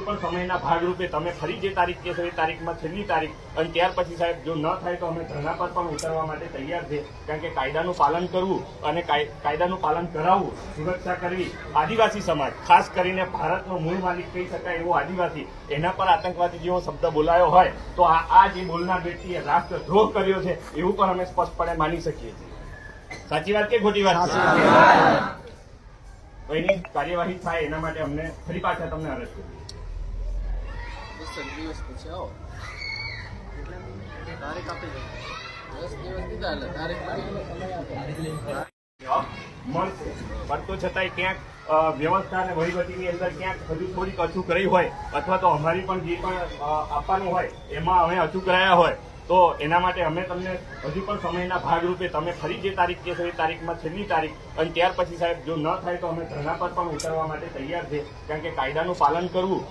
પણ સમયના ભાગરૂપે તમે ફરી જે તારીખ કહેશો એ તારીખમાં છેલ્લી તારીખ, અને ત્યાર પછી સાહેબ જો ન થાય તો અમે ધરણા પર પણ ઉતરવા માટે તૈયાર છે. કારણ કે કાયદાનું પાલન કરવું અને કાયદાનું પાલન કરાવવું, સુરક્ષા કરવી, આદિવાસી સમાજ ખાસ કરીને ભારતનો મૂળ માલિક કહી શકાય એવો આદિવાસી, એના પર આતંકવાદી જેવો શબ્દ બોલાયો હોય તો આ જે બોલનાર વ્યક્તિએ રાષ્ટ્રદ્રોહ કર્યો છે એવું પણ અમે સ્પષ્ટપણે માની શકીએ છીએ. સાચી વાત કે ખોટી વાત છે? એની કાર્યવાહી થાય એના માટે અમને ફરી પાછા તમને અરજ કરીએ. 10 દિવસ પછી આવો, તારીખ આપી દો. 10 દિવસ દીધા એટલે તારીખ મળશે, પણ તો છતાંય ક્યાંક વ્યવસ્થા અને વહીવટીની અંદર ક્યાંક હજુ થોડીક અચૂક રહી હોય, અથવા તો અમારી પણ જે પણ આપવાનું હોય એમાં અમે અચૂક રહ્યા હોય તો એના માટે અમે તમને હજુ પણ સમયના ભાગરૂપે તમે ફરી જે તારીખ કહેશો એ તારીખમાં છેલ્લી તારીખ, અને ત્યાર પછી સાહેબ જો ન થાય તો અમે ધરણા પર પણ ઉતરવા માટે તૈયાર છે. કારણ કે કાયદાનું પાલન કરવું